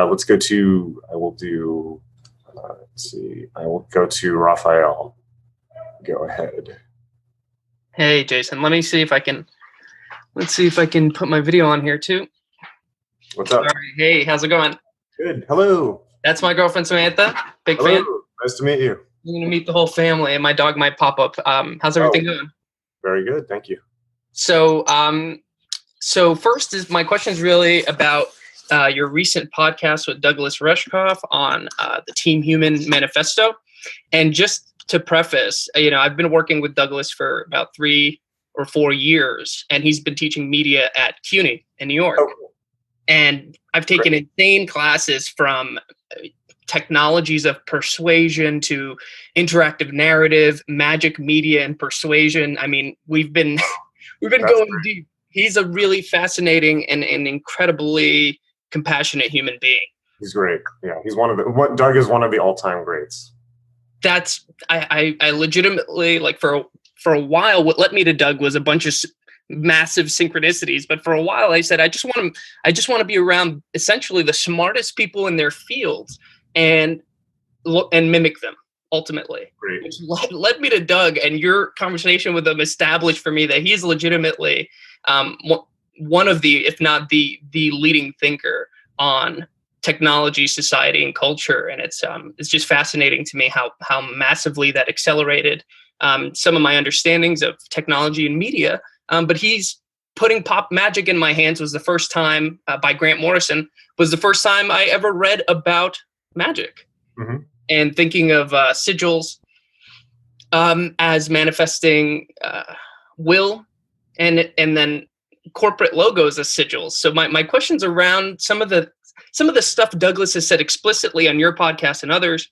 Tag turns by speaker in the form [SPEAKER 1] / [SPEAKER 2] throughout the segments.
[SPEAKER 1] let's go to, I will do, let's see, I will go to Raphael. Go ahead.
[SPEAKER 2] Hey, Jason, let me see if I can, let's see if I can put my video on here too.
[SPEAKER 1] What's up?
[SPEAKER 2] All right. Hey, how's it going?
[SPEAKER 1] Good. Hello.
[SPEAKER 2] That's my girlfriend, Samantha. Big
[SPEAKER 1] Hello.
[SPEAKER 2] fan.
[SPEAKER 1] Nice to meet you.
[SPEAKER 2] You're going to meet the whole family, and my dog might pop up. How's everything going?
[SPEAKER 1] Very good. Thank you.
[SPEAKER 2] So, so first is my question is really about your recent podcast with Douglas Rushkoff on the Team Human Manifesto. And just to preface, I've been working with Douglas for about 3 or 4 years, and he's been teaching media at CUNY in New York.
[SPEAKER 1] Oh.
[SPEAKER 2] And I've taken insane classes from technologies of persuasion to interactive narrative, magic, media, and persuasion. I mean, we've been going deep. He's a really fascinating and incredibly compassionate human being.
[SPEAKER 1] He's great. Yeah, he's Doug is one of the all-time greats.
[SPEAKER 2] That's I legitimately, like, for a while, what led me to Doug was a bunch of massive synchronicities. But for a while, I said, I just want to be around essentially the smartest people in their fields and mimic them ultimately.
[SPEAKER 1] Great.
[SPEAKER 2] Which led me to Doug, and your conversation with him established for me that he is legitimately one of the, if not the leading thinker on technology, society, and culture. And it's just fascinating to me how massively that accelerated some of my understandings of technology and media. But he's putting Pop Magic in my hands was the first time, by Grant Morrison, was the first time I ever read about magic.
[SPEAKER 1] Mm-hmm.
[SPEAKER 2] And thinking of sigils as manifesting will, and then corporate logos as sigils. So my question's around some of the stuff Douglas has said explicitly on your podcast and others,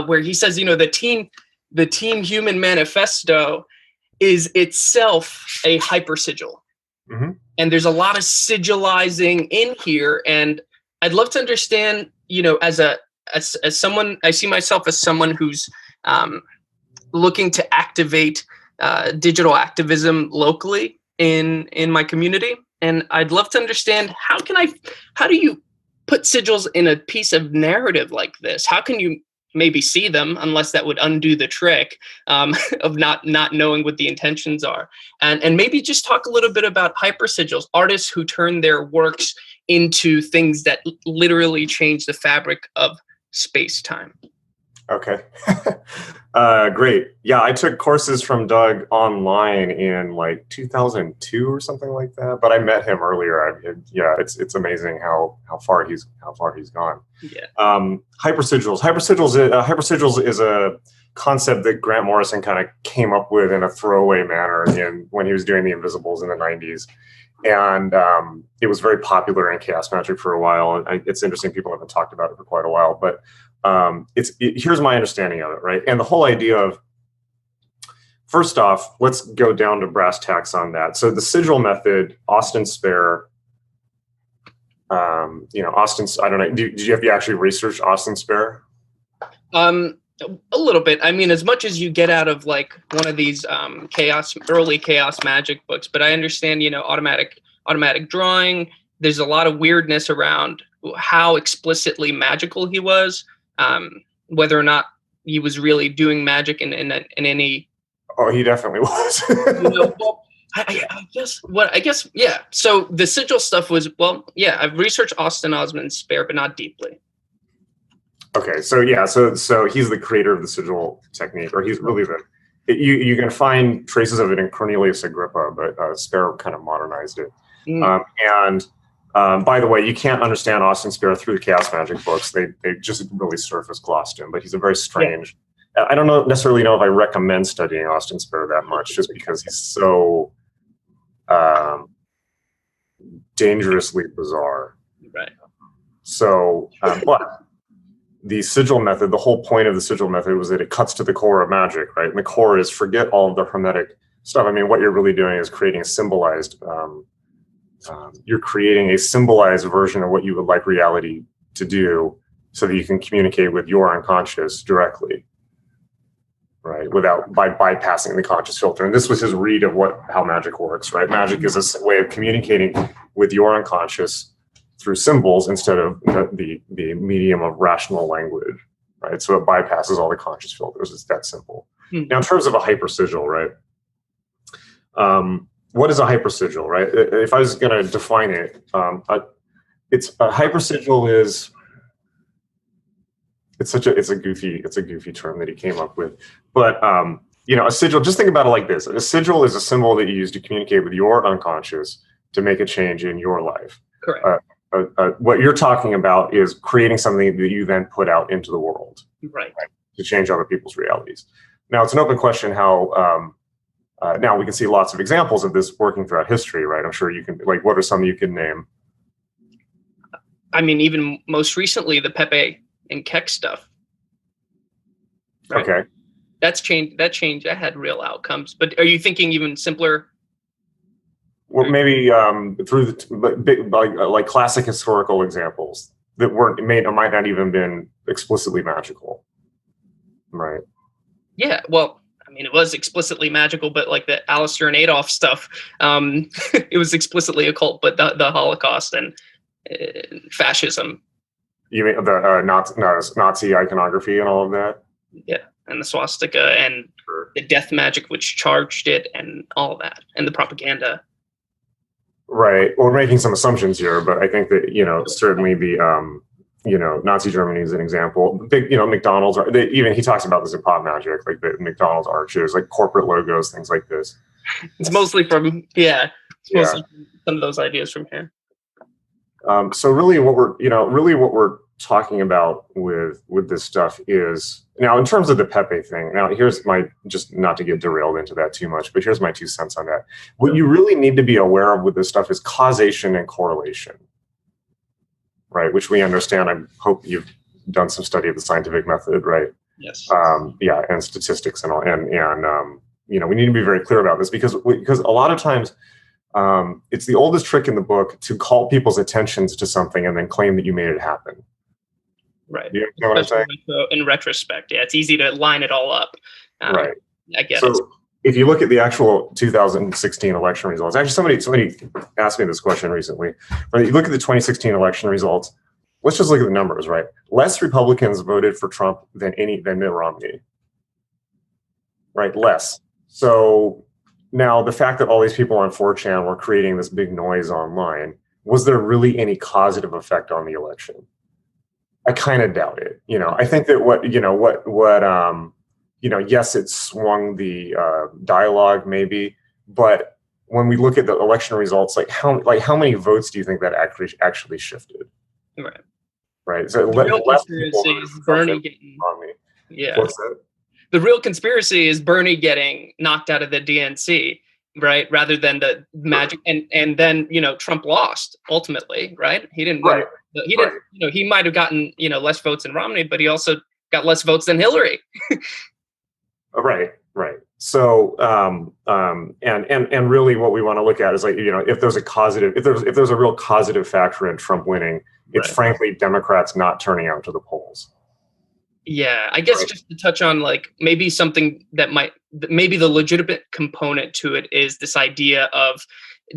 [SPEAKER 2] where he says, the Team Human Manifesto is itself a hypersigil.
[SPEAKER 1] Mm-hmm.
[SPEAKER 2] And there's a lot of sigilizing in here. And I'd love to understand, as someone, I see myself as someone who's looking to activate digital activism locally in my community. And I'd love to understand, how do you put sigils in a piece of narrative like this? How can you maybe see them, unless that would undo the trick of not knowing what the intentions are? And maybe just talk a little bit about hypersigils, artists who turn their works into things that literally change the fabric of space-time.
[SPEAKER 1] Okay. Great. Yeah, I took courses from Doug online in like 2002 or something like that, but I met him earlier. It's amazing how far he's gone.
[SPEAKER 2] Yeah.
[SPEAKER 1] Hypersigils is a concept that Grant Morrison kind of came up with in a throwaway manner when he was doing the Invisibles in the 90s. And it was very popular in chaos magic for a while. And it's interesting, people haven't talked about it for quite a while, but here's my understanding of it, right? And the whole idea of, first off, let's go down to brass tacks on that. So the sigil method, Austin Spare, Austin, I don't know, did you have to actually research Austin Spare?
[SPEAKER 2] A little bit. I mean, as much as you get out of like one of these early chaos magic books, but I understand, automatic drawing. There's a lot of weirdness around how explicitly magical he was, whether or not he was really doing magic in any.
[SPEAKER 1] Oh, he definitely was.
[SPEAKER 2] I guess, yeah. So the sigil stuff was, I've researched Austin Osman Spare, but not deeply.
[SPEAKER 1] Okay, so he's the creator of the sigil technique, or he's really you can find traces of it in Cornelius Agrippa, but Spare kind of modernized it.
[SPEAKER 2] Mm.
[SPEAKER 1] By the way, you can't understand Austin Spare through the chaos magic books. They just really surface glossed him, but he's a very strange. Yeah. I don't necessarily know if I recommend studying Austin Spare that much, just because he's so dangerously bizarre.
[SPEAKER 2] Right.
[SPEAKER 1] So, but the sigil method, the whole point of the sigil method was that it cuts to the core of magic, right? And the core is, forget all of the hermetic stuff. I mean, what you're really doing is creating a symbolized, you're creating a symbolized version of what you would like reality to do, so that you can communicate with your unconscious directly, right? By bypassing the conscious filter. And this was his read of how magic works, right? Magic is a way of communicating with your unconscious through symbols instead of the medium of rational language, right? So it bypasses all the conscious filters. It's that simple. Now, in terms of a hypersigil, right? What is a hypersigil, right? If I was going to define it, it's a hypersigil is it's a goofy term that he came up with, but you know, a sigil. Just think about it like this: a sigil is a symbol that you use to communicate with your unconscious to make a change in your life.
[SPEAKER 2] Correct.
[SPEAKER 1] What you're talking about is creating something that you then put out into the world,
[SPEAKER 2] right,
[SPEAKER 1] to change other people's realities. Now, it's an open question how. Now we can see lots of examples of this working throughout history, right? I'm sure you can. Like, what are some you can name?
[SPEAKER 2] I mean, even most recently, the Pepe and Keck stuff. Right?
[SPEAKER 1] Okay.
[SPEAKER 2] That had real outcomes. But are you thinking even simpler?
[SPEAKER 1] Well, maybe through like classic historical examples that might not even been explicitly magical, right?
[SPEAKER 2] Yeah, well, I mean, it was explicitly magical, but like the Alistair and Adolf stuff, it was explicitly occult. But the Holocaust and fascism.
[SPEAKER 1] You mean the Nazi iconography and all of that?
[SPEAKER 2] Yeah, and the swastika and the death magic, which charged it, and all of that, and the propaganda.
[SPEAKER 1] Right. We're making some assumptions here, but I think that, you know, certainly the, you know, Nazi Germany is an example. Big, you know, McDonald's, even he talks about this in Pop Magic, like the McDonald's arches, like corporate logos, things like this.
[SPEAKER 2] It's mostly from, mostly from some of those ideas from here.
[SPEAKER 1] So really what we're talking about with this stuff is, now in terms of the Pepe thing, now here's just not to get derailed into that too much, but here's my 2 cents on that. What you really need to be aware of with this stuff is causation and correlation, right? Which we understand. I hope you've done some study of the scientific method, right?
[SPEAKER 2] Yes.
[SPEAKER 1] And statistics and all, and you know, we need to be very clear about this because a lot of times it's the oldest trick in the book to call people's attentions to something and then claim that you made it happen.
[SPEAKER 2] Right.
[SPEAKER 1] You know what I'm saying?
[SPEAKER 2] In retrospect, yeah, it's easy to line it all up.
[SPEAKER 1] Right.
[SPEAKER 2] I guess.
[SPEAKER 1] So if you look at the actual 2016 election results, actually somebody asked me this question recently. Right, you look at the 2016 election results. Let's just look at the numbers, right? Less Republicans voted for Trump than Mitt Romney. Right, less. So now the fact that all these people on 4chan were creating this big noise online, was there really any causative effect on the election? I kind of doubt it. You know, I think that yes, it swung the dialogue maybe, but when we look at the election results, how many votes do you think that actually shifted?
[SPEAKER 2] Right.
[SPEAKER 1] Right. So
[SPEAKER 2] the real conspiracy is Bernie getting. Yeah.
[SPEAKER 1] What's that?
[SPEAKER 2] The real conspiracy is Bernie getting knocked out of the DNC, right? Rather than the Magic, and then, you know, Trump lost ultimately, right? He didn't win.
[SPEAKER 1] Right.
[SPEAKER 2] He didn't. You know, he might have gotten, you know, less votes than Romney, but he also got less votes than Hillary.
[SPEAKER 1] Right. So, and really, what we want to look at is, like, you know, if there's a real causative factor in Trump winning, it's frankly Democrats not turning out to the polls.
[SPEAKER 2] Yeah, I guess just to touch on, like, maybe something that maybe the legitimate component to it is this idea of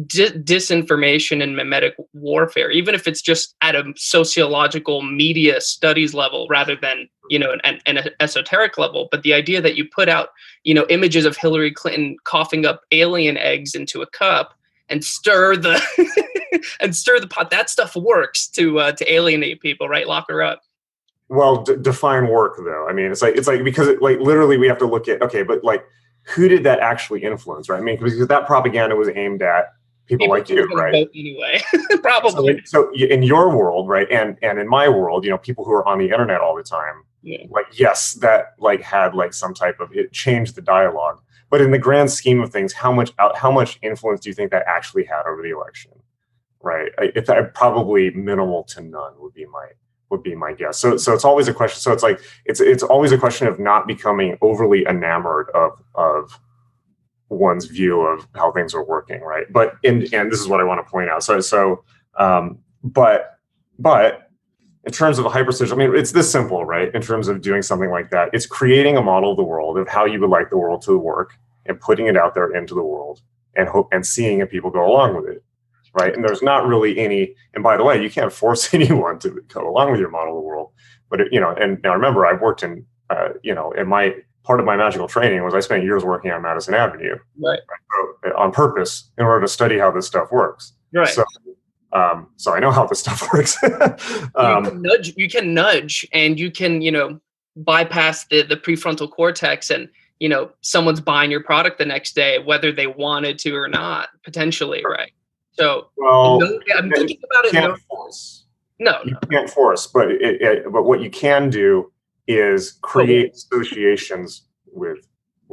[SPEAKER 2] disinformation and mimetic warfare, even if it's just at a sociological media studies level rather than, you know, an esoteric level. But the idea that you put out, you know, images of Hillary Clinton coughing up alien eggs into a cup and stir the pot, that stuff works to alienate people, right? Lock her up.
[SPEAKER 1] Well, define work, though. I mean, it's like because literally we have to look at, okay, but like, who did that actually influence, right? I mean, because that propaganda was aimed at people like you, right?
[SPEAKER 2] Vote anyway, probably.
[SPEAKER 1] So in your world, right, and in my world, you know, people who are on the internet all the time, like, yes, that like had like some type of, it changed the dialogue. But in the grand scheme of things, how much influence do you think that actually had over the election, right? It's probably minimal to none would be my guess. So it's always a question. So it's like it's always a question of not becoming overly enamored of one's view of how things are working, right? But and this is what I want to point out. But in terms of a hypersigil, I mean, it's this simple, right? In terms of doing something like that, it's creating a model of the world of how you would like the world to work and putting it out there into the world and seeing if people go along with it. right? And there's not really any, and by the way, you can't force anyone to go along with your model of the world. But, and now remember, I've worked in, in my, part of my magical training was I spent years working on Madison Avenue,
[SPEAKER 2] right?
[SPEAKER 1] So, on purpose in order to study how this stuff works.
[SPEAKER 2] Right.
[SPEAKER 1] So I know how this stuff works.
[SPEAKER 2] You can nudge and you can, bypass the prefrontal cortex and, someone's buying your product the next day, whether they wanted to or not, potentially. Right. So I'm thinking about it.
[SPEAKER 1] Can't force.
[SPEAKER 2] No,
[SPEAKER 1] you can't force, but what you can do is create associations with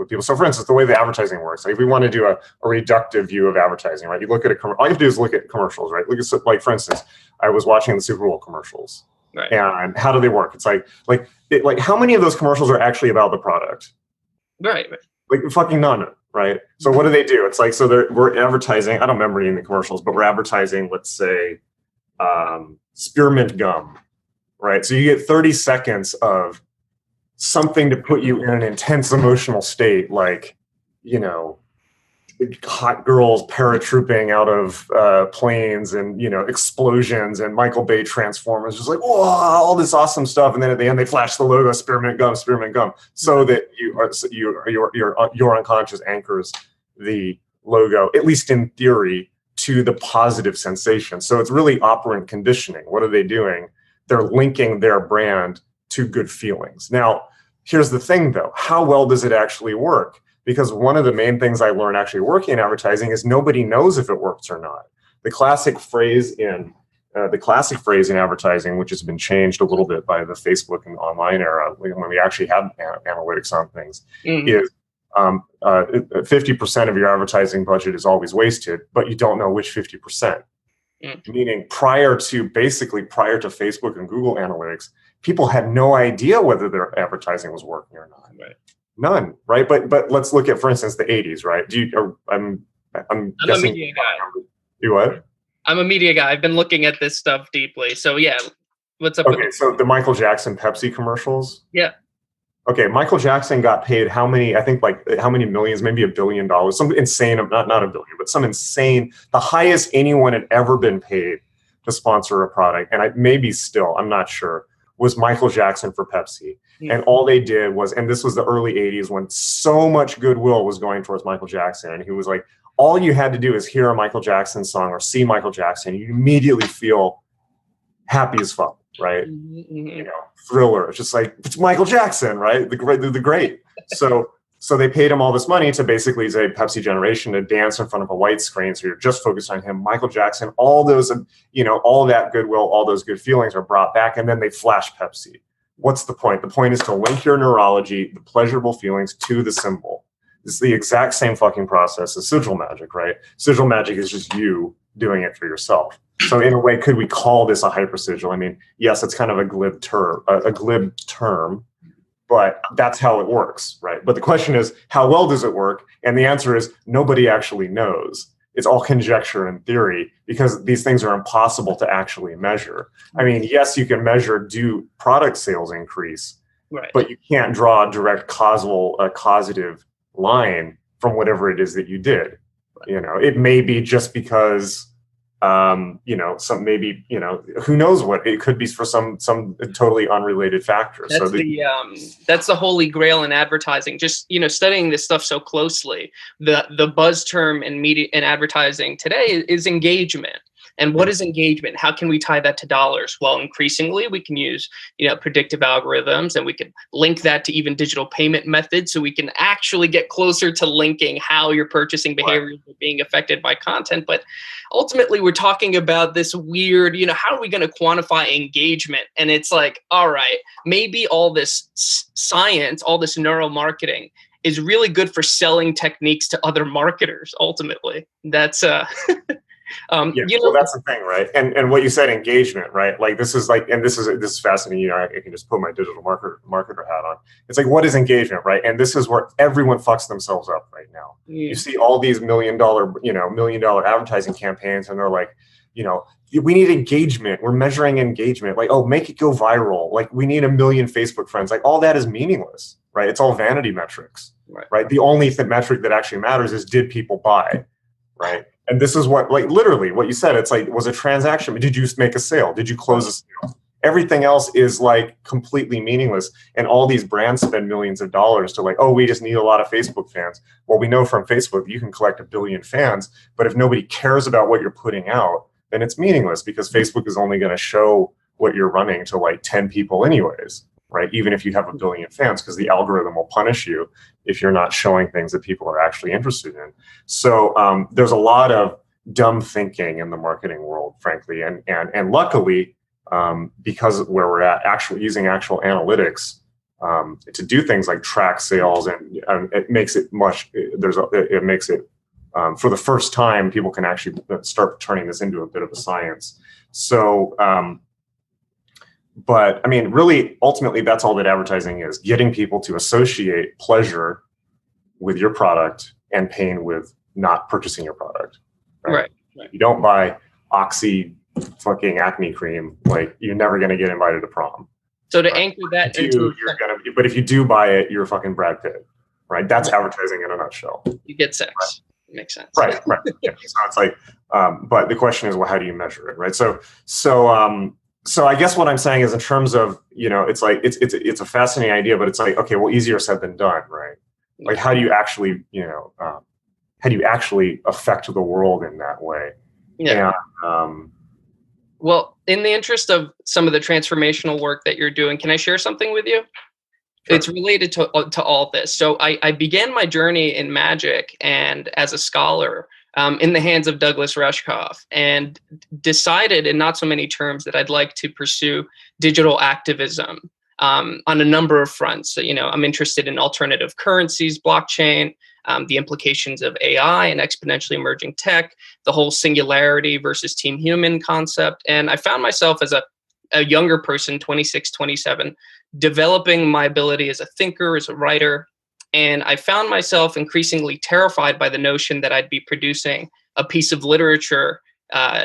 [SPEAKER 1] people. So for instance, the way the advertising works, like if we want to do a reductive view of advertising, right? You look at all you have to do is look at commercials, right? Look at, like, for instance, I was watching the Super Bowl commercials.
[SPEAKER 2] Right.
[SPEAKER 1] And how do they work? It's like how many of those commercials are actually about the product?
[SPEAKER 2] Right.
[SPEAKER 1] Like fucking none, right? So what do they do? It's like, so we're advertising, I don't remember any of the commercials, but we're advertising, let's say, spearmint gum, right? So you get 30 seconds of something to put you in an intense emotional state, like, hot girls paratrooping out of planes and, explosions and Michael Bay Transformers, just like, whoa, all this awesome stuff. And then at the end, they flash the logo, spearmint gum, so that your unconscious anchors the logo, at least in theory, to the positive sensation. So it's really operant conditioning. What are they doing? They're linking their brand to good feelings. Now, here's the thing, though. How well does it actually work? Because one of the main things I learned actually working in advertising is nobody knows if it works or not. The classic phrase in advertising, which has been changed a little bit by the Facebook and online era, when we actually have analytics on things, is 50% of your advertising budget is always wasted, but you don't know which 50%. Meaning prior to Facebook and Google Analytics, people had no idea whether their advertising was working or not.
[SPEAKER 2] Right.
[SPEAKER 1] None, right? But let's look at, for instance, the 80s, right? I'm guessing
[SPEAKER 2] a media guy.
[SPEAKER 1] You what?
[SPEAKER 2] I'm a media guy. I've been looking at this stuff deeply. So yeah, what's up?
[SPEAKER 1] Okay, so the Michael Jackson Pepsi commercials.
[SPEAKER 2] Yeah.
[SPEAKER 1] Okay, Michael Jackson got paid how many millions, maybe $1 billion, some insane, not $1 billion, but some insane, the highest anyone had ever been paid to sponsor a product. And maybe still, I'm not sure, was Michael Jackson for Pepsi. And all they did was, and this was the early 80s when so much goodwill was going towards Michael Jackson. And he was like, all you had to do is hear a Michael Jackson song or see Michael Jackson, you immediately feel happy as fuck, right? Thriller. It's just like, it's Michael Jackson, right? The great. So they paid him all this money to basically say Pepsi Generation to dance in front of a white screen. So you're just focused on him, Michael Jackson, all those, all that goodwill, all those good feelings are brought back, and then they flash Pepsi. What's the point? The point is to link your neurology, the pleasurable feelings, to the symbol. It's the exact same fucking process as sigil magic, right? Sigil magic is just you doing it for yourself. So in a way, could we call this a hypersigil? I mean, yes, it's kind of a glib term, but that's how it works, right? But the question is, how well does it work? And the answer is nobody actually knows. It's all conjecture and theory because these things are impossible to actually measure. I mean, yes, you can measure, do product sales increase,
[SPEAKER 2] right, but
[SPEAKER 1] you can't draw a direct causative line from whatever it is that you did. Right. It may be just because, who knows what it could be for some totally unrelated factor.
[SPEAKER 2] That's that's the holy grail in advertising. Just, studying this stuff so closely, the buzz term in media and advertising today is engagement. And what is engagement? How can we tie that to dollars? Well, increasingly we can use, predictive algorithms, and we can link that to even digital payment methods. So we can actually get closer to linking how your purchasing behaviors are being affected by content. But ultimately we're talking about this weird, how are we going to quantify engagement? And it's like, all right, maybe all this science, all this neuromarketing is really good for selling techniques to other marketers. Ultimately, that's
[SPEAKER 1] well, that's the thing, right? And what you said, engagement, right? Like this is fascinating. I can just put my digital marketer hat on. It's like, what is engagement, right? And this is where everyone fucks themselves up right now. You see all these $1 million advertising campaigns, and they're like, we need engagement. We're measuring engagement. Like, oh, make it go viral. Like, we need 1 million Facebook friends. Like, all that is meaningless, right? It's all vanity metrics, right? The only metric that actually matters is, did people buy, right? And this is what, like, literally what you said. It's like, was a transaction? Did you make a sale? Did you close a sale? Everything else is like completely meaningless. And all these brands spend millions of dollars to like, oh, we just need a lot of Facebook fans. Well, we know from Facebook, you can collect 1 billion fans, but if nobody cares about what you're putting out, then it's meaningless, because Facebook is only going to show what you're running to like 10 people anyways, right? Even if you have 1 billion fans, because the algorithm will punish you if you're not showing things that people are actually interested in. So there's a lot of dumb thinking in the marketing world, frankly. And luckily, because of where we're at, using actual analytics to do things like track sales, and it makes it it makes it for the first time, people can actually start turning this into a bit of a science. So, but I mean, really, ultimately, that's all that advertising is: getting people to associate pleasure with your product and pain with not purchasing your product.
[SPEAKER 2] Right.
[SPEAKER 1] You don't buy Oxy fucking acne cream, like, you're never going to get invited to prom.
[SPEAKER 2] So to anchor that into,
[SPEAKER 1] but if you do buy it, you're fucking Brad Pitt, right? That's advertising in a nutshell.
[SPEAKER 2] You get sex. Right. It makes sense.
[SPEAKER 1] Right. Yeah. So it's like, but the question is, well, how do you measure it, right? So I guess what I'm saying is, in terms of, it's like, it's a fascinating idea, but it's like, okay, well, easier said than done, right? Like, how do you actually, how do you actually affect the world in that way?
[SPEAKER 2] Yeah. And, well, in the interest of some of the transformational work that you're doing, can I share something with you? Sure. It's related to all this. So I began my journey in Magick and as a scholar in the hands of Douglas Rushkoff, and decided in not so many terms that I'd like to pursue digital activism on a number of fronts. So, I'm interested in alternative currencies, blockchain, the implications of AI and exponentially emerging tech, the whole singularity versus team human concept. And I found myself as a younger person, 26, 27, developing my ability as a thinker, as a writer. And I found myself increasingly terrified by the notion that I'd be producing a piece of literature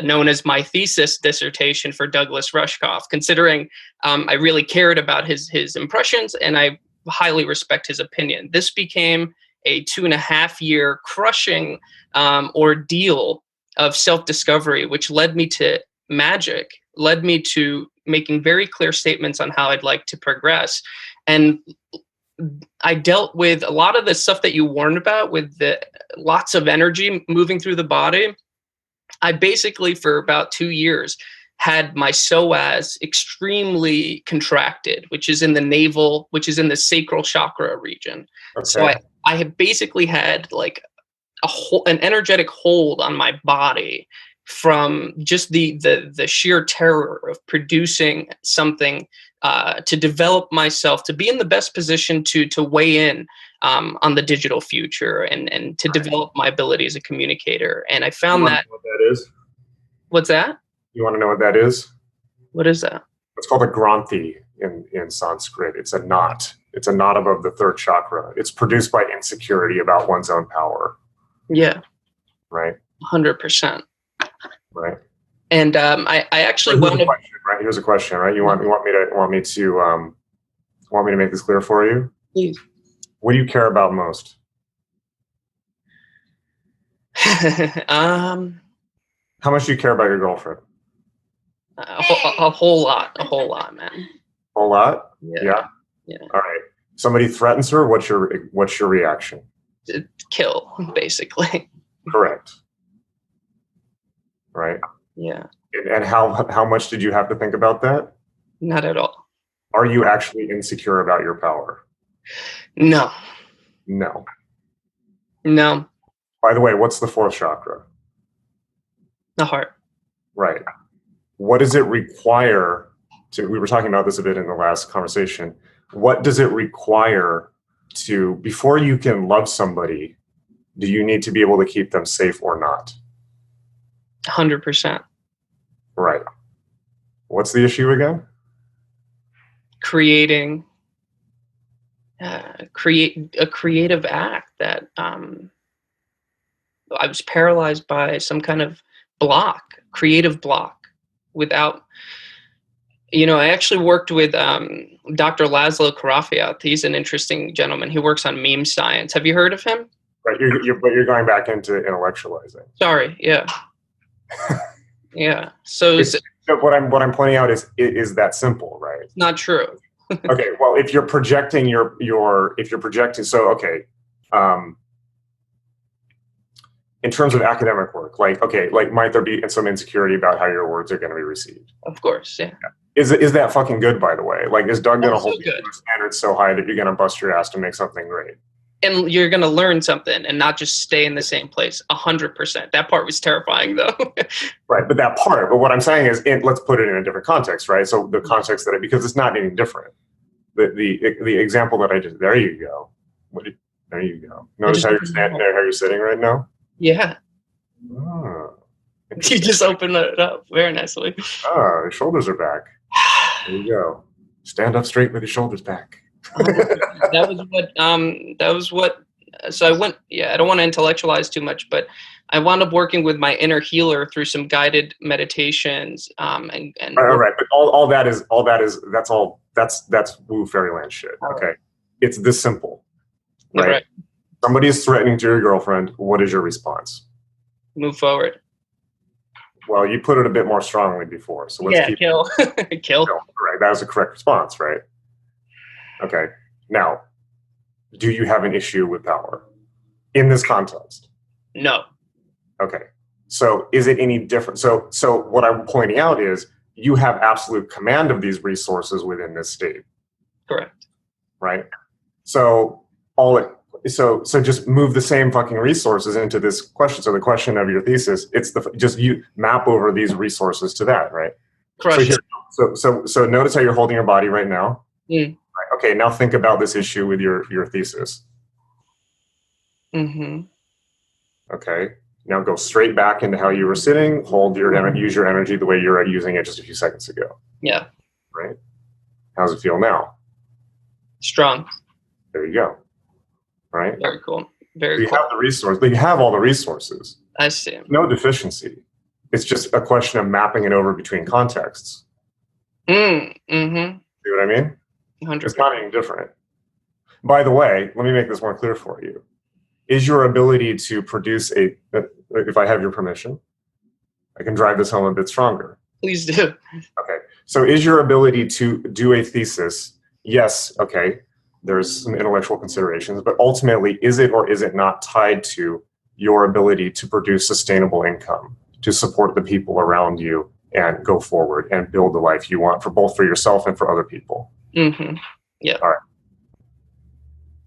[SPEAKER 2] known as my thesis dissertation for Douglas Rushkoff, considering I really cared about his impressions, and I highly respect his opinion. This became a 2.5-year crushing ordeal of self-discovery, which led me to Magick, led me to making very clear statements on how I'd like to progress. And I dealt with a lot of the stuff that you warned about, with the lots of energy moving through the body. I basically, for about 2 years, had my psoas extremely contracted, which is in the navel, which is in the sacral chakra region. Okay. So I have basically had like an energetic hold on my body from just the sheer terror of producing something to develop myself, to be in the best position to weigh in on the digital future and to develop my ability as a communicator. And I found that.
[SPEAKER 1] What that is?
[SPEAKER 2] What's that?
[SPEAKER 1] You want to know what that is?
[SPEAKER 2] What is that?
[SPEAKER 1] It's called a granthi in Sanskrit. It's a knot. It's a knot above the third chakra. It's produced by insecurity about one's own power.
[SPEAKER 2] Yeah.
[SPEAKER 1] Right.
[SPEAKER 2] 100%.
[SPEAKER 1] Right.
[SPEAKER 2] And I actually
[SPEAKER 1] wanted. Right. Here's a question. Right. You want me to make this clear for you?
[SPEAKER 2] Please.
[SPEAKER 1] What do you care about most?
[SPEAKER 2] How
[SPEAKER 1] much do you care about your girlfriend?
[SPEAKER 2] A whole lot, man.
[SPEAKER 1] Whole lot?
[SPEAKER 2] Yeah.
[SPEAKER 1] All right. Somebody threatens her. What's your reaction?
[SPEAKER 2] Kill, basically.
[SPEAKER 1] Correct. Right.
[SPEAKER 2] Yeah.
[SPEAKER 1] And how much did you have to think about that?
[SPEAKER 2] Not at all.
[SPEAKER 1] Are you actually insecure about your power?
[SPEAKER 2] No.
[SPEAKER 1] By the way, what's the fourth chakra?
[SPEAKER 2] The heart.
[SPEAKER 1] Right. What does it require to, we were talking about this a bit in the last conversation. What does it require to, before you can love somebody, do you need to be able to keep them safe or not?
[SPEAKER 2] 100%.
[SPEAKER 1] Right. What's the issue again?
[SPEAKER 2] Creating a creative act that I was paralyzed by some kind of creative block without, I actually worked with Dr. Laszlo Karafiat. He's an interesting gentleman. He works on meme science. Have you heard of him?
[SPEAKER 1] Right. But you're going back into intellectualizing.
[SPEAKER 2] Sorry. Yeah. Yeah. So
[SPEAKER 1] So what I'm pointing out is that simple, right?
[SPEAKER 2] It's not true.
[SPEAKER 1] Okay. Well, if you're projecting so okay. In terms of academic work, like might there be some insecurity about how your words are going to be received?
[SPEAKER 2] Of course, yeah.
[SPEAKER 1] Is that fucking good, by the way? Like, is Doug going to hold
[SPEAKER 2] so
[SPEAKER 1] you to standards so high that you're going to bust your ass to make something great?
[SPEAKER 2] And you're going to learn something and not just stay in the same place. 100%. That part was terrifying, though.
[SPEAKER 1] Right, but what I'm saying is, let's put it in a different context, right? So the context because it's not any different. The example that I just, there you go. There you go. Notice how you're standing there, how you're sitting right now?
[SPEAKER 2] Yeah.
[SPEAKER 1] Oh,
[SPEAKER 2] you just opened it up very nicely.
[SPEAKER 1] Oh, your shoulders are back. There you go. Stand up straight with your shoulders back.
[SPEAKER 2] That was what so I went, I don't want to intellectualize too much, but I wound up working with my inner healer through some guided meditations. And
[SPEAKER 1] right. But all that's woo fairyland shit. Okay. It's this simple. Right? Somebody is threatening to your girlfriend. What is your response?
[SPEAKER 2] Move forward.
[SPEAKER 1] Well, you put it a bit more strongly before. So let's keep
[SPEAKER 2] kill. Kill.
[SPEAKER 1] Right. That was the correct response, right? Okay. Now, do you have an issue with power in this context?
[SPEAKER 2] No.
[SPEAKER 1] Okay. So is it any different? So what I'm pointing out is you have absolute command of these resources within this state.
[SPEAKER 2] Correct.
[SPEAKER 1] Right? So just move the same fucking resources into this question. So the question of your thesis, it's just you map over these resources to that, right?
[SPEAKER 2] Correct.
[SPEAKER 1] So notice how you're holding your body right now.
[SPEAKER 2] Mm.
[SPEAKER 1] Right, okay, now think about this issue with your thesis.
[SPEAKER 2] Mm-hmm.
[SPEAKER 1] Okay. Now go straight back into how you were sitting. Use your energy the way you were using it just a few seconds ago.
[SPEAKER 2] Yeah.
[SPEAKER 1] Right. How's it feel now?
[SPEAKER 2] Strong.
[SPEAKER 1] There you go. Right.
[SPEAKER 2] Very cool.
[SPEAKER 1] You have the resource. You have all the resources.
[SPEAKER 2] I see.
[SPEAKER 1] No deficiency. It's just a question of mapping it over between contexts.
[SPEAKER 2] Mm-hmm.
[SPEAKER 1] See what I mean?
[SPEAKER 2] 100%.
[SPEAKER 1] It's not any different. By the way, let me make this more clear for you. Is your ability to produce if I have your permission, I can drive this home a bit stronger.
[SPEAKER 2] Please do.
[SPEAKER 1] Okay. So is your ability to do a thesis, yes, okay, there's some intellectual considerations, but ultimately, is it or is it not tied to your ability to produce sustainable income, to support the people around you and go forward and build the life you want for yourself and for other people?
[SPEAKER 2] Mm-hmm. Yeah.
[SPEAKER 1] All right.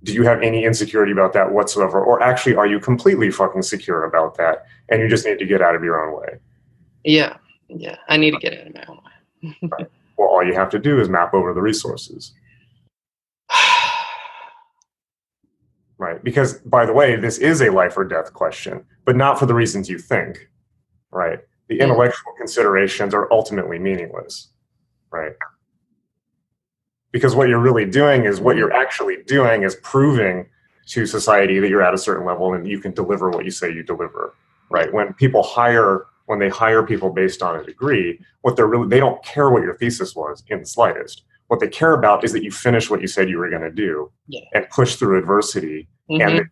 [SPEAKER 1] Do you have any insecurity about that whatsoever? Or actually, are you completely fucking secure about that and you just need to get out of your own way?
[SPEAKER 2] Yeah. Yeah. I need to get out of my own way.
[SPEAKER 1] Right. Well, all you have to do is map over the resources. Right. Because, by the way, this is a life or death question, but not for the reasons you think. Right. The intellectual considerations are ultimately meaningless. Right. Because what you're actually doing is proving to society that you're at a certain level and you can deliver what you say you deliver. Right. When they hire people based on a degree, they don't care what your thesis was in the slightest. What they care about is that you finish what you said you were going to do and push through adversity, and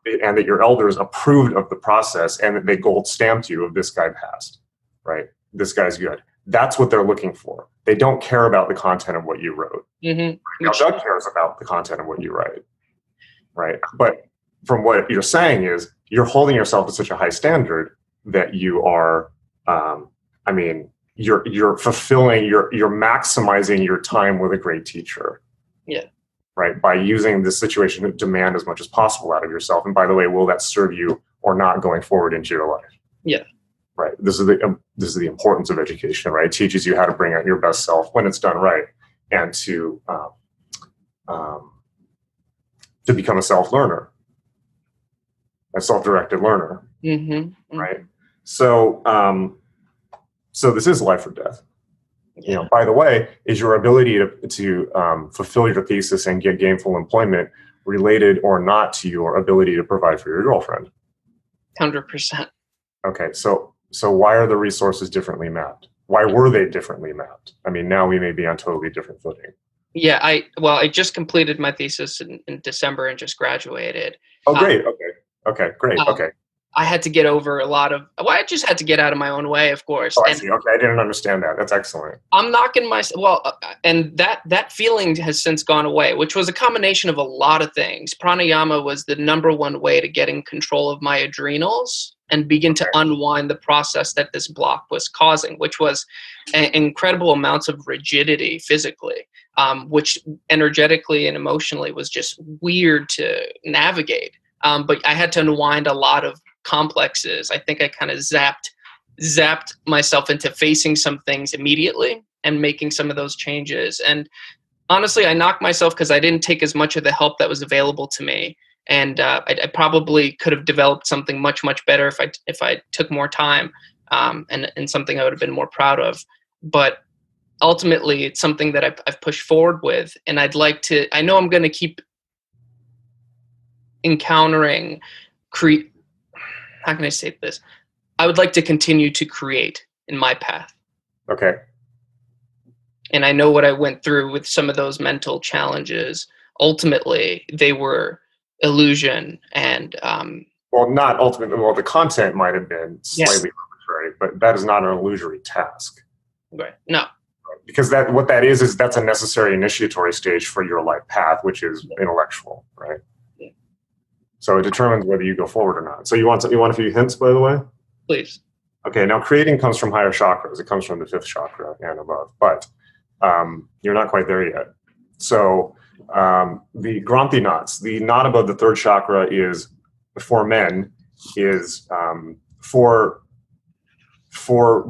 [SPEAKER 1] that your elders approved of the process and that they gold stamped you of this guy passed, right? This guy's good. That's what they're looking for. They don't care about the content of what you wrote.
[SPEAKER 2] Mm-hmm.
[SPEAKER 1] Now, Doug cares about the content of what you write, right? But from what you're saying is you're holding yourself to such a high standard that you are, you're fulfilling, you're maximizing your time with a great teacher.
[SPEAKER 2] Yeah.
[SPEAKER 1] Right. By using this situation to demand as much as possible out of yourself. And by the way, will that serve you or not going forward into your life?
[SPEAKER 2] Yeah.
[SPEAKER 1] Right. This is the importance of education, right? It teaches you how to bring out your best self when it's done right, and to become a self-learner, a self-directed learner.
[SPEAKER 2] Mm-hmm. Mm-hmm.
[SPEAKER 1] Right. So this is life or death. Yeah. By the way, is your ability to fulfill your thesis and get gainful employment related or not to your ability to provide for your girlfriend?
[SPEAKER 2] 100%.
[SPEAKER 1] Okay, so why are the resources differently mapped? Why were they differently mapped? I mean, now we may be on totally different footing.
[SPEAKER 2] Yeah, I just completed my thesis in December and just graduated.
[SPEAKER 1] Oh, great. Okay. Okay, great. Okay.
[SPEAKER 2] I had to get over a lot of, well, I just had to get out of my own way, of course.
[SPEAKER 1] Oh, I see. Okay, I didn't understand that. That's excellent.
[SPEAKER 2] I'm knocking myself, and that feeling has since gone away, which was a combination of a lot of things. Pranayama was the #1 way to get in control of my adrenals and begin to unwind the process that this block was causing, which was incredible amounts of rigidity physically, which energetically and emotionally was just weird to navigate. But I had to unwind a lot of complexes. I think I kind of zapped myself into facing some things immediately and making some of those changes. And honestly, I knocked myself because I didn't take as much of the help that was available to me. And I probably could have developed something much, much better if I took more time, and something I would have been more proud of. But ultimately, it's something that I've pushed forward with. And I know I'm going to keep encountering, how can I say this? I would like to continue to create in my path.
[SPEAKER 1] Okay.
[SPEAKER 2] And I know what I went through with some of those mental challenges. Ultimately, they were illusion and
[SPEAKER 1] well, not ultimately. Well, the content might have been slightly arbitrary, but that is not an illusory task.
[SPEAKER 2] Right. No.
[SPEAKER 1] Because what that is that's a necessary initiatory stage for your life path, which is intellectual, right? Yeah. So it determines whether you go forward or not. So you want a few hints, by the way?
[SPEAKER 2] Please.
[SPEAKER 1] Okay. Now, creating comes from higher chakras. It comes from the 5th chakra and above, but you're not quite there yet. So the Granthi knots, the knot above the 3rd chakra is for men is for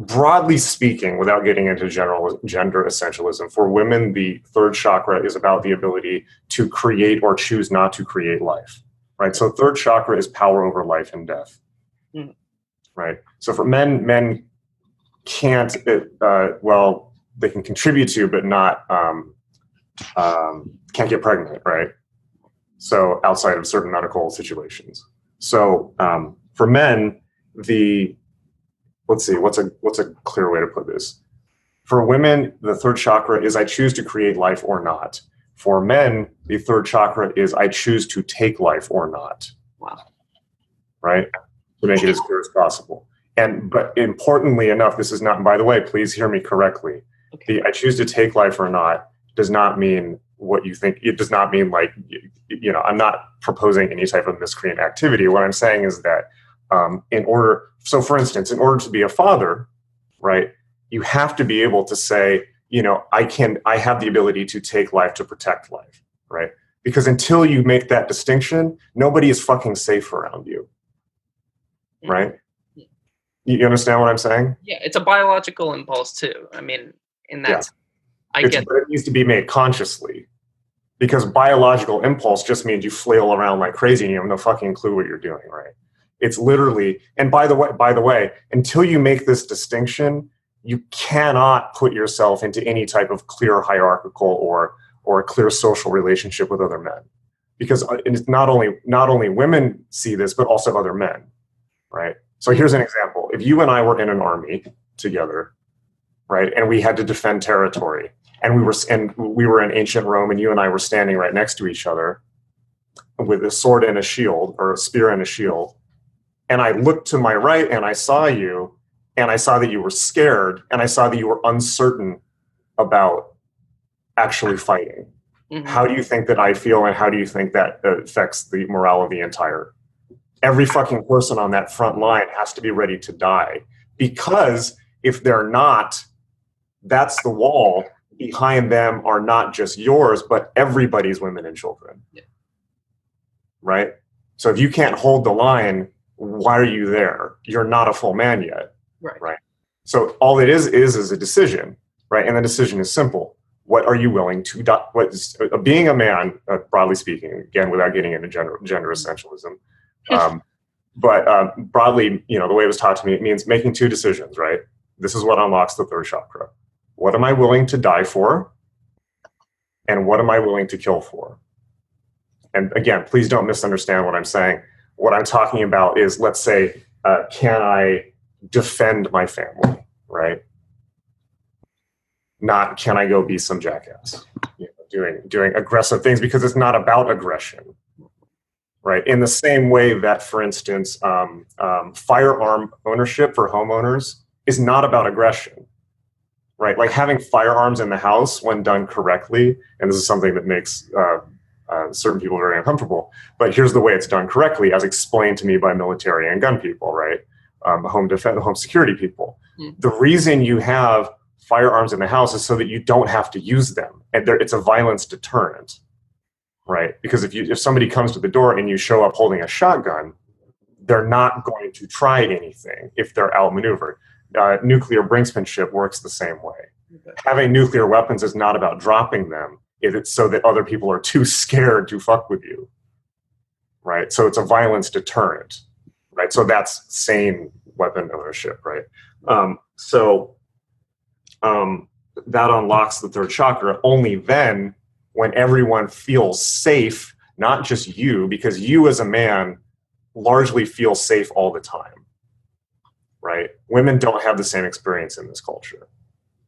[SPEAKER 1] broadly speaking, without getting into general gender essentialism, for women, the 3rd chakra is about the ability to create or choose not to create life, right? So 3rd chakra is power over life and death, right? So for men can't, well, they can contribute to, but not, can't get pregnant, right? So outside of certain medical situations. So for men, let's see, what's a clear way to put this? For women, the 3rd chakra is I choose to create life or not. For men, the 3rd chakra is I choose to take life or not.
[SPEAKER 2] Wow.
[SPEAKER 1] Right? To make it as clear as possible. But importantly enough, this is not, by the way, please hear me correctly. Okay. The I choose to take life or not does not mean what you think. It does not mean like, I'm not proposing any type of miscreant activity. What I'm saying is that so for instance, in order to be a father, right, you have to be able to say, I have the ability to take life to protect life, right? Because until you make that distinction, nobody is fucking safe around you, right? You understand what I'm saying?
[SPEAKER 2] Yeah, it's a biological impulse too. I mean, but
[SPEAKER 1] it needs to be made consciously, because biological impulse just means you flail around like crazy and you have no fucking clue what you're doing, right? It's literally, and by the way, until you make this distinction, you cannot put yourself into any type of clear hierarchical or a clear social relationship with other men, because it's not only women see this, but also other men, right? So here's an example. If you and I were in an army together, right, and we had to defend territory, and we were in ancient Rome, and you and I were standing right next to each other with a sword and a shield, or a spear and a shield, and I looked to my right and I saw you, and I saw that you were scared, and I saw that you were uncertain about actually fighting. Mm-hmm. How do you think that I feel, and how do you think that affects the morale of the entire? Every fucking person on that front line has to be ready to die, because if they're not, that's the wall. Behind them are not just yours, but everybody's women and children. Yeah. Right? So if you can't hold the line, why are you there? You're not a full man yet. Right? So all it is a decision, right? And the decision is simple. What are you willing to do? Being a man, broadly speaking, again, without getting into gender essentialism, but broadly, the way it was taught to me, it means making 2 decisions, right? This is what unlocks the 3rd chakra. What am I willing to die for? And what am I willing to kill for? And again, please don't misunderstand what I'm saying. What I'm talking about is, let's say, can I defend my family, right? Not can I go be some jackass, doing aggressive things, because it's not about aggression, right? In the same way that, for instance, firearm ownership for homeowners is not about aggression, right? Like having firearms in the house when done correctly, and this is something that makes certain people very uncomfortable, but here's the way it's done correctly, as explained to me by military and gun people, right? Home defense, home security people. The reason you have firearms in the house is so that you don't have to use them, and it's a violence deterrent, right? Because if somebody comes to the door and you show up holding a shotgun, they're not going to try anything if they're outmaneuvered. Nuclear brinksmanship works the same way. Okay. Having nuclear weapons is not about dropping them. It's so that other people are too scared to fuck with you, right? So it's a violence deterrent, right? So that's sane weapon ownership, right? That unlocks the third chakra only then when everyone feels safe, not just you, because you as a man largely feel safe all the time, right? Women don't have the same experience in this culture,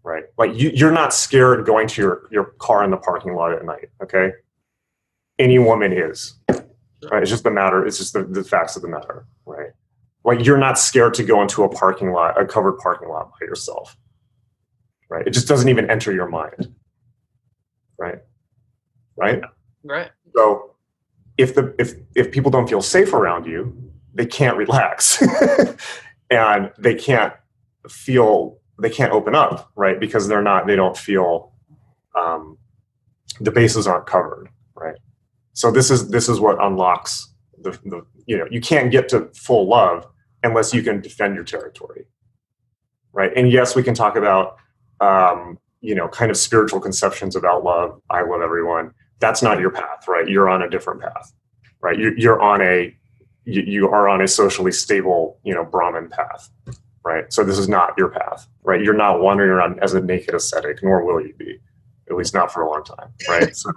[SPEAKER 1] right? Like you're not scared going to your car in the parking lot at night, okay? Any woman is, right? It's just the facts of the matter, right? Like you're not scared to go into a covered parking lot by yourself, right? It just doesn't even enter your mind, right? Right?
[SPEAKER 2] Right.
[SPEAKER 1] So if people don't feel safe around you, they can't relax and they can't open up, right? Because they don't feel the bases aren't covered, right? So this is what unlocks the you can't get to full love unless you can defend your territory, right? And yes, we can talk about kind of spiritual conceptions about love. I love everyone. That's not your path, right? You're on a different path, right? You are on a socially stable, Brahmin path, right? So this is not your path, right? You're not wandering around as a naked ascetic, nor will you be, at least not for a long time, right? So,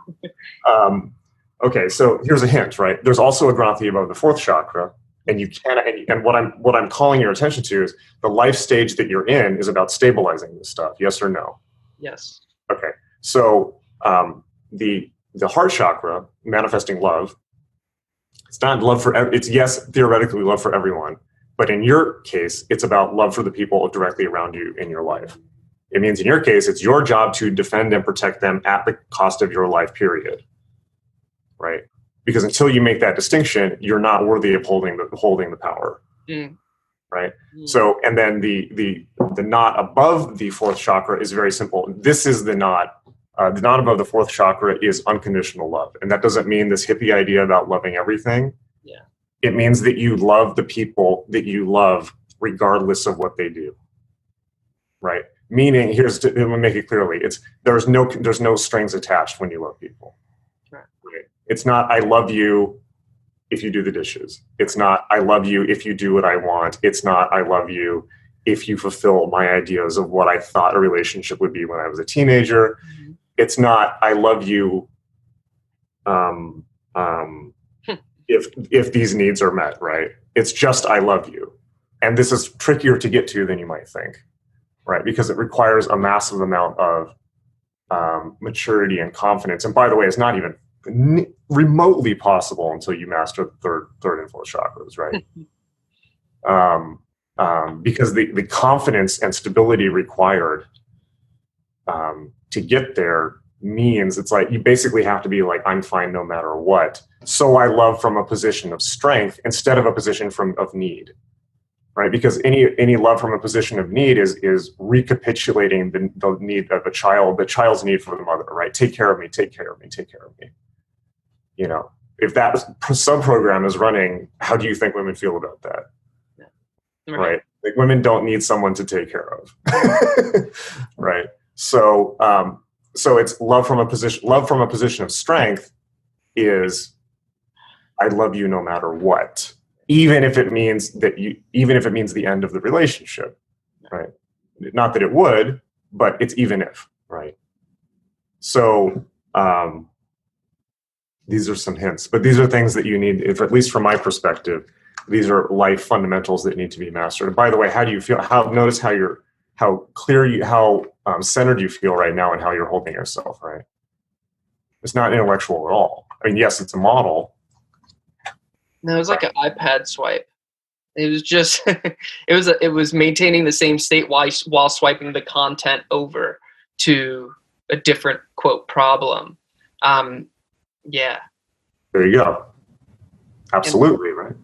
[SPEAKER 1] okay, so here's a hint, right? There's also a granthi above the fourth chakra, and you cannot. And what I'm calling your attention to is the life stage that you're in is about stabilizing this stuff. Yes or no?
[SPEAKER 2] Yes.
[SPEAKER 1] Okay, so the heart chakra, manifesting love, it's not love it's yes, theoretically love for everyone, but in your case, it's about love for the people directly around you in your life. It means in your case, it's your job to defend and protect them at the cost of your life, period. Right? Because until you make that distinction, you're not worthy of holding the power. Right? So, and then the knot above the fourth chakra is very simple. This is the knot. The knot above the fourth chakra is unconditional love. And that doesn't mean this hippie idea about loving everything. Yeah. It means that you love the people that you love regardless of what they do. Right? Meaning, let me make it clearly, there's no strings attached when you love people. Right? It's not, I love you if you do the dishes. It's not, I love you if you do what I want. It's not, I love you if you fulfill my ideas of what I thought a relationship would be when I was a teenager. Mm-hmm. It's not, I love you if these needs are met, right? It's just, I love you. And this is trickier to get to than you might think, right? Because it requires a massive amount of maturity and confidence. And by the way, it's not even remotely possible until you master the third and fourth chakras, right? Because the confidence and stability required to get there means it's like you basically have to be like, I'm fine no matter what. So I love from a position of strength instead of a position of need, right? Because any love from a position of need is recapitulating the need of the child's need for the mother, right? Take care of me, take care of me, take care of me. If that sub-program is running, how do you think women feel about that? Yeah. Right? Like women don't need someone to take care of, right? So it's love from a position of strength is I love you no matter what, even if it means the end of the relationship, right? Not that it would, but it's even if, right? So these are some hints, but these are things that you need, at least from my perspective, these are life fundamentals that need to be mastered. And by the way, how do you feel? Notice how centered you feel right now and how you're holding yourself, right? It's not intellectual at all. I mean, yes, it's a model,
[SPEAKER 2] No, it was like an iPad swipe. It was just it was maintaining the same state while swiping the content over to a different quote problem. Yeah.
[SPEAKER 1] There you go. Absolutely, right.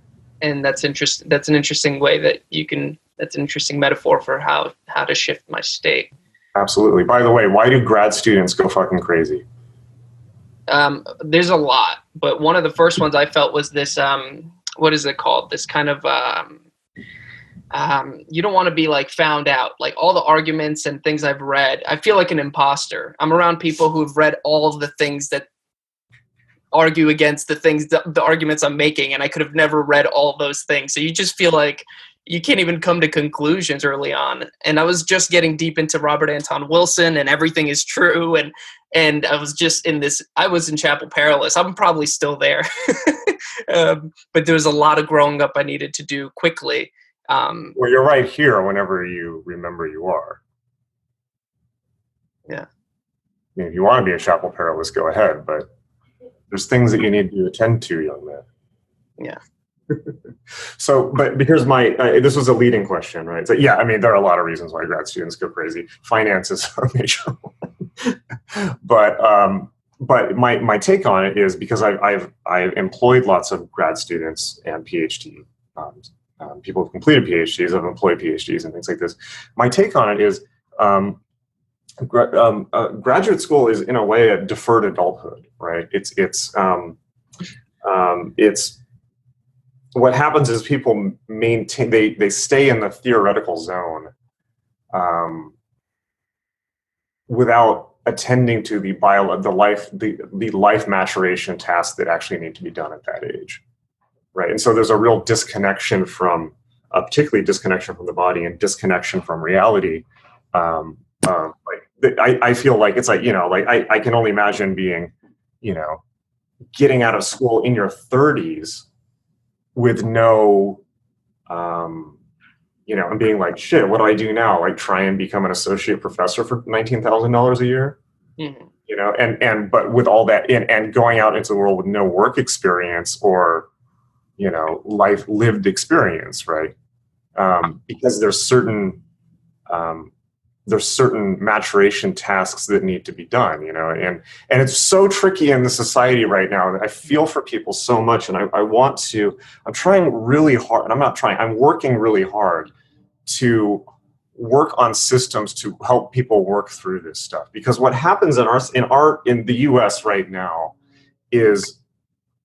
[SPEAKER 2] And that's interesting. That's an interesting way that you can. That's an interesting metaphor for how to shift my state.
[SPEAKER 1] Absolutely. By the way, why do grad students go fucking crazy?
[SPEAKER 2] There's a lot, but one of the first ones I felt was this. What is it called? This kind of. You don't want to be like found out. Like all the arguments and things I've read, I feel like an imposter. I'm around people who've read all of the things that argue against the arguments I'm making, and I could have never read all of those things. So you just feel like you can't even come to conclusions early on. And I was just getting deep into Robert Anton Wilson and everything is true. And I was just I was in Chapel Perilous. I'm probably still there. But there was a lot of growing up I needed to do quickly.
[SPEAKER 1] Well, you're right here whenever you remember you are.
[SPEAKER 2] Yeah.
[SPEAKER 1] I mean, if you want to be in Chapel Perilous, go ahead, but there's things that you need to attend to, young man.
[SPEAKER 2] Yeah.
[SPEAKER 1] So, but here's this was a leading question, right? So, yeah, I mean, there are a lot of reasons why grad students go crazy. Finances are a major one. But my take on it is because I've employed lots of grad students and PhD people who've completed PhDs, I've employed PhDs and things like this. My take on it is graduate school is in a way a deferred adulthood, right? It's what happens is people maintain, they stay in the theoretical zone without attending to the life maturation tasks that actually need to be done at that age, right? And so there's a real disconnection from, particularly disconnection from the body and disconnection from reality. I feel like it's like, I can only imagine being, getting out of school in your 30s with no, and being like, shit, what do I do now? Like try and become an associate professor for $19,000 a year, but with all that and going out into the world with no work experience or, life lived experience, right? Because there's certain maturation tasks that need to be done, and it's so tricky in the society right now that I feel for people so much. And I'm trying really hard, and I'm working really hard to work on systems to help people work through this stuff. Because what happens in the US right now is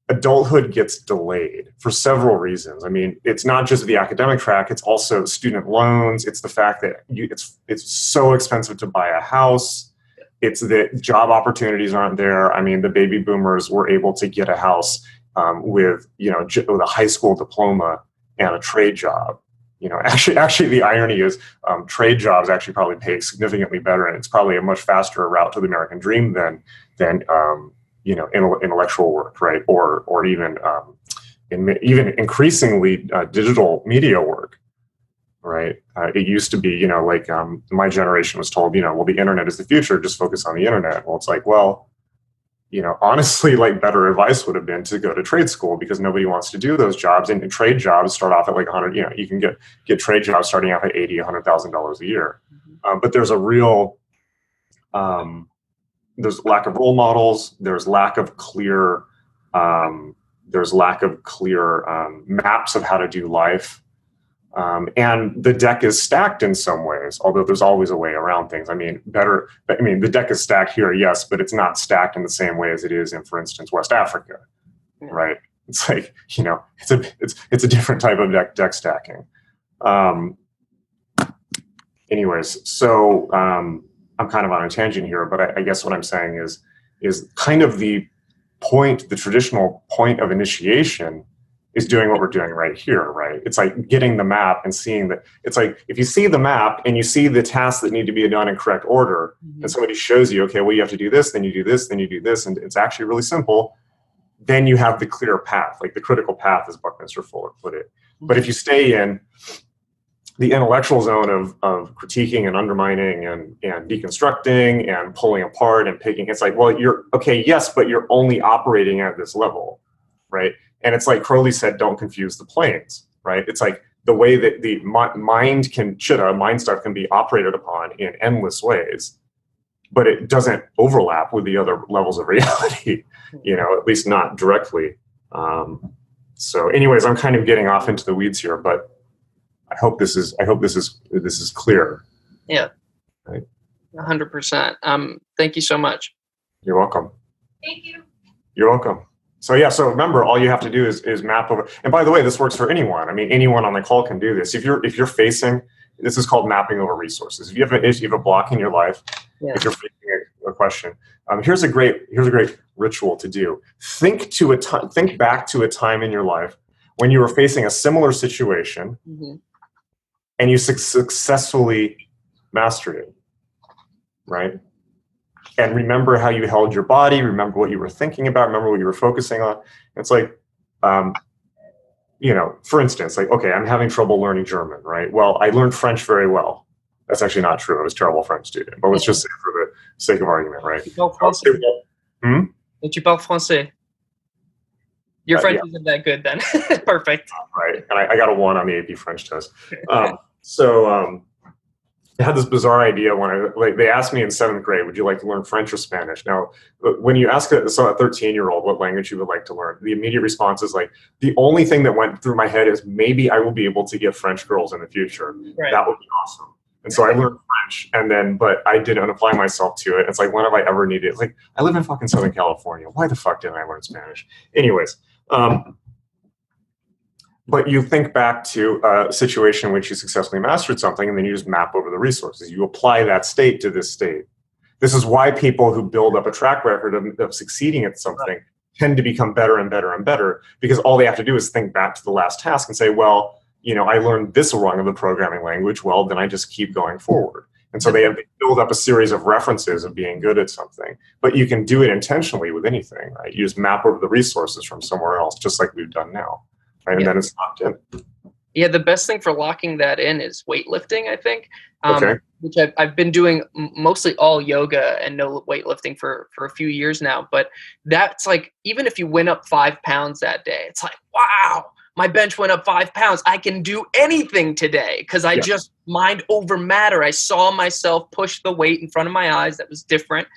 [SPEAKER 1] adulthood gets delayed for several reasons. I mean, it's not just the academic track, it's also student loans. It's the fact that it's so expensive to buy a house. It's that job opportunities aren't there. I mean, the baby boomers were able to get a house with a high school diploma and a trade job. Actually, the irony is trade jobs actually probably pay significantly better, and it's probably a much faster route to the American dream than intellectual work, right? Or even increasingly digital media work, right? It used to be, my generation was told, well, the internet is the future, just focus on the internet. Well, it's like, well, honestly, like better advice would have been to go to trade school because nobody wants to do those jobs. And trade jobs start off at like 100, you can get trade jobs starting off at $80,000, $100,000 a year. But there's a real, there's lack of role models. There's lack of clear maps of how to do life. And the deck is stacked in some ways, although there's always a way around things. The deck is stacked here, yes, but it's not stacked in the same way as it is in, for instance, West Africa, right? It's like, it's a different type of deck stacking. Anyways, so I'm kind of on a tangent here, but I guess what I'm saying is kind of the traditional point of initiation is doing what we're doing right here, right? It's like getting the map and seeing that. It's like if you see the map and you see the tasks that need to be done in correct order, and somebody shows you, okay, well, you have to do this, then you do this, then you do this, and it's actually really simple, then you have the clear path, like the critical path, as Buckminster Fuller put it. But if you stay in the intellectual zone of critiquing and undermining and deconstructing and pulling apart and picking, it's like, well, you're okay, yes, but you're only operating at this level, right? And it's like Crowley said, don't confuse the planes, right? It's like the way that the mind stuff can be operated upon in endless ways, but it doesn't overlap with the other levels of reality, at least not directly. So anyways, I'm kind of getting off into the weeds here, but I hope this is clear.
[SPEAKER 2] Yeah.
[SPEAKER 1] Right.
[SPEAKER 2] 100%. Thank you so much.
[SPEAKER 1] You're welcome.
[SPEAKER 3] Thank you.
[SPEAKER 1] You're welcome. So yeah, so remember, all you have to do is map over. And by the way, this works for anyone. I mean, anyone on the call can do this. If you're facing, this is called mapping over resources. If you have an issue, you have a block in your life, if you're facing a question, here's a great ritual to do. Think back to a time in your life when you were facing a similar situation, and you successfully mastered it, right? And remember how you held your body, remember what you were thinking about, remember what you were focusing on. It's like, for instance, like, okay, I'm having trouble learning German, right? Well, I learned French very well. That's actually not true. I was a terrible French student, but let's just say for the sake of argument, right?
[SPEAKER 2] Tu parles français. Tu parles français. Your French isn't that good then. Perfect.
[SPEAKER 1] Right. And I got a 1 on the AP French test. I had this bizarre idea when they asked me in 7th grade, would you like to learn French or Spanish? Now, when you ask a 13-year-old what language you would like to learn, the immediate response is like, the only thing that went through my head is maybe I will be able to get French girls in the future. Right. That would be awesome. And so I learned French, but I didn't apply myself to it. It's like, when have I ever needed it? Like, I live in fucking Southern California. Why the fuck didn't I learn Spanish? Anyways, but you think back to a situation in which you successfully mastered something, and then you just map over the resources. You apply that state to this state. This is why people who build up a track record of succeeding at something tend to become better and better and better, because all they have to do is think back to the last task and say, well, I learned this wrong in the programming language. Well, then I just keep going forward. And so they build up a series of references of being good at something. But you can do it intentionally with anything, right? You just map over the resources from somewhere else, just like we've done now. Right? And then it's locked in.
[SPEAKER 2] Yeah, the best thing for locking that in is weightlifting, I think, which I've been doing mostly all yoga and no weightlifting for a few years now. But that's like, even if you went up 5 pounds that day, it's like, wow, my bench went up 5 pounds. I can do anything today because I just mind over matter. I saw myself push the weight in front of my eyes. That was different.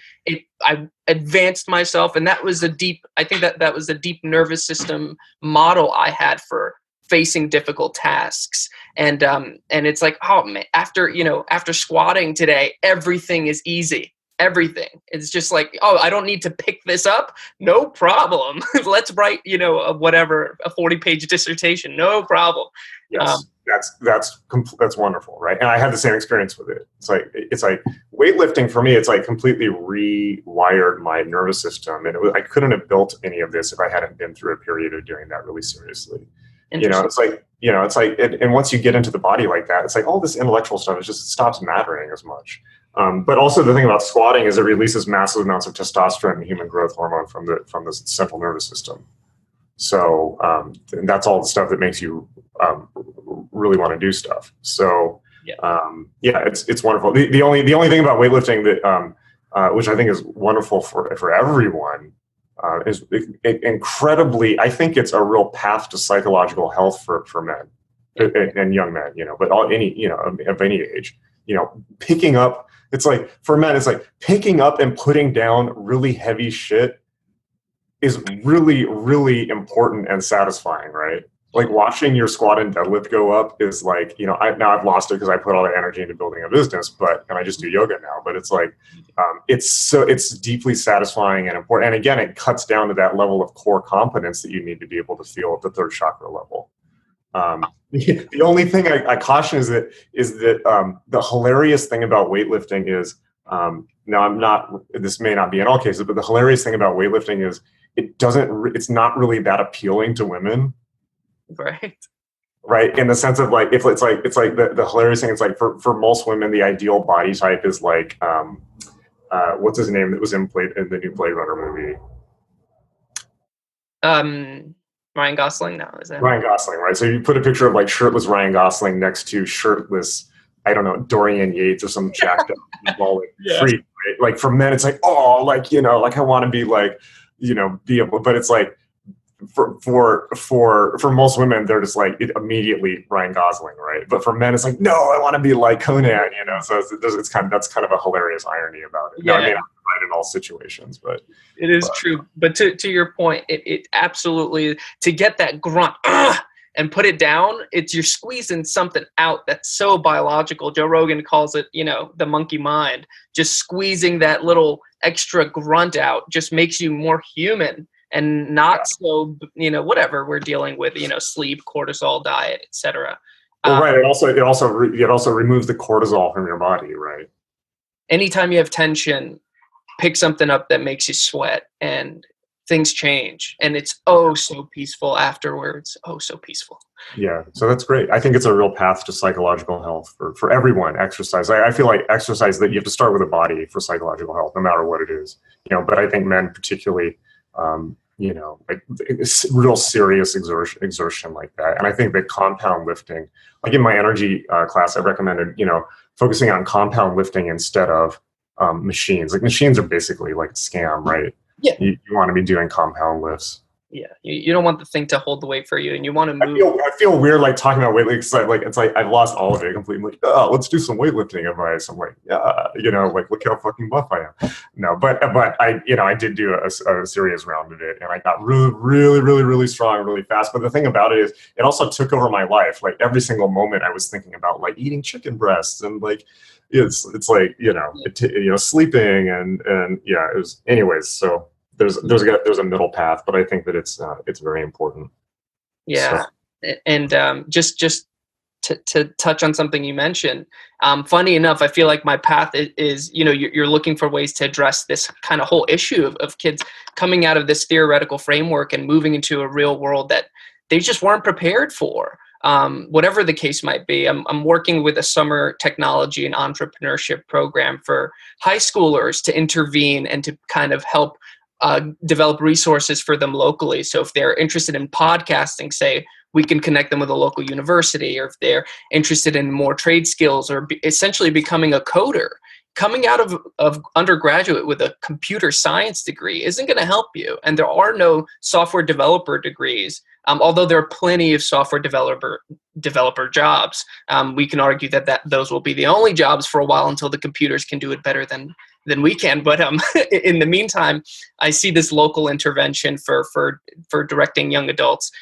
[SPEAKER 2] I advanced myself, and that was I think that was a deep nervous system model I had for facing difficult tasks. And it's like, oh man, after squatting today, everything is easy. Everything. It's just like, oh, I don't need to pick this up. No problem. Let's write, a 40-page dissertation. No problem.
[SPEAKER 1] Yes, that's wonderful, right? And I had the same experience with it. It's like weightlifting for me. It's like completely rewired my nervous system, and I couldn't have built any of this if I hadn't been through a period of doing that really seriously. It's like, and once you get into the body like that, it's like all this intellectual stuff it stops mattering as much. But also the thing about squatting is it releases massive amounts of testosterone and human growth hormone from the central nervous system. So and that's all the stuff that makes you really want to do stuff. So it's wonderful. The only thing about weightlifting that which I think is wonderful for everyone is incredibly. I think it's a real path to psychological health for men and young men. But of any age. Picking up. It's like, for men, it's like picking up and putting down really heavy shit is really, really important and satisfying, right? Like watching your squat and deadlift go up is like, I've lost it because I put all that energy into building a business, and I just do yoga now. But it's like, it's deeply satisfying and important. And again, it cuts down to that level of core competence that you need to be able to feel at the 3rd chakra level. The only thing I caution is that the hilarious thing about weightlifting is, this may not be in all cases, but the hilarious thing about weightlifting is it's not really that appealing to women. Right. In the sense of like, if it's like the hilarious thing, it's like for most women, the ideal body type is like, what's his name that was in the new Blade Runner movie?
[SPEAKER 2] Ryan Gosling now, is it?
[SPEAKER 1] Ryan Gosling, right? So you put a picture of like shirtless Ryan Gosling next to shirtless, I don't know, Dorian Yates or some jacked up freak, right? Like for men, it's like, oh, like, like I want to be like, be able, but it's like for most women, they're just like immediately Ryan Gosling, right? But for men, it's like, no, I want to be like Conan, you know. So it's kind of, that's kind of a hilarious irony about it.
[SPEAKER 2] Yeah.
[SPEAKER 1] Now, I mean, I'm right in all situations, but
[SPEAKER 2] it is true. But to your point, it absolutely, to get that grunt and put it down, you're squeezing something out that's so biological. Joe Rogan calls it, you know, the monkey mind. Just squeezing that little extra grunt out just makes you more human and not so, you know, whatever we're dealing with, you know, sleep, cortisol, diet, etc.
[SPEAKER 1] Well, right. It also removes the cortisol from your body, right?
[SPEAKER 2] Anytime you have tension, pick something up that makes you sweat and things change, and it's so peaceful afterwards. So peaceful.
[SPEAKER 1] Yeah, so that's great. I think it's a real path to psychological health for everyone. Exercise. I feel like exercise, that you have to start with the body for psychological health, no matter what it is. You know, but I think men particularly, you know, like real serious exertion like that. And I think that compound lifting, like in my energy class, I recommended, you know, focusing on compound lifting instead of machines. Like machines are basically like a scam, right?
[SPEAKER 2] Yeah.
[SPEAKER 1] You want to be doing compound lifts.
[SPEAKER 2] Yeah, you don't want the thing to hold the weight for you, and you want to move.
[SPEAKER 1] I feel weird like talking about weightlifting. Like it's like I've lost all of it completely. I'm like, oh, let's do some weightlifting advice. I'm like, yeah, you know, like look how fucking buff I am. No, but I, you know, I did do a serious round of it, and I got really strong, really fast. But the thing about it is, it also took over my life. Like every single moment, I was thinking about like eating chicken breasts and like it's like, you know, sleeping and yeah, it was anyways. So. There's a middle path, but I think that it's very important.
[SPEAKER 2] Yeah, so. And just to touch on something you mentioned, funny enough, I feel like my path is, you know, you're looking for ways to address this kind of whole issue of kids coming out of this theoretical framework and moving into a real world that they just weren't prepared for. Whatever the case might be, I'm working with a summer technology and entrepreneurship program for high schoolers to intervene and to kind of help develop resources for them locally. So if they're interested in podcasting, say, we can connect them with a local university, or if they're interested in more trade skills or essentially becoming a coder, coming out of undergraduate with a computer science degree isn't going to help you. And there are no software developer degrees, although there are plenty of software developer jobs. We can argue that those will be the only jobs for a while until the computers can do it better than we can. But in the meantime, I see this local intervention for directing young adults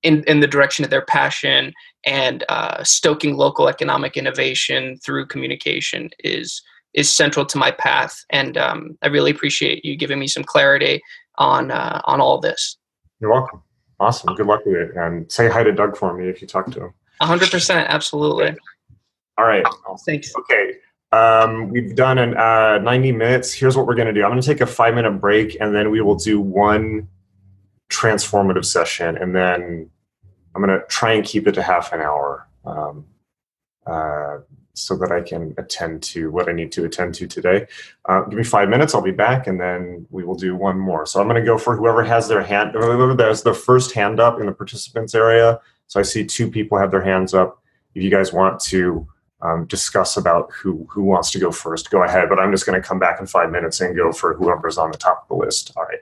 [SPEAKER 2] in the direction of their passion, and stoking local economic innovation through communication is central to my path. And I really appreciate you giving me some clarity on all this.
[SPEAKER 1] You're welcome. Awesome. Good luck with it. And say hi to Doug for me if you talk to him.
[SPEAKER 2] 100%. Absolutely.
[SPEAKER 1] Okay. All right.
[SPEAKER 2] Thanks.
[SPEAKER 1] Okay. We've done 90 minutes. Here's what we're going to do. I'm going to take a 5-minute break, and then we will do one transformative session, and then I'm going to try and keep it to half an hour so that I can attend to what I need to attend to today. Give me 5 minutes. I'll be back, and then we will do one more. So I'm going to go for whoever has their hand. There's the first hand up in the participants area. So I see 2 people have their hands up. If you guys want to discuss about who wants to go first, go ahead. But I'm just going to come back in 5 minutes and go for whoever's on the top of the list. All right.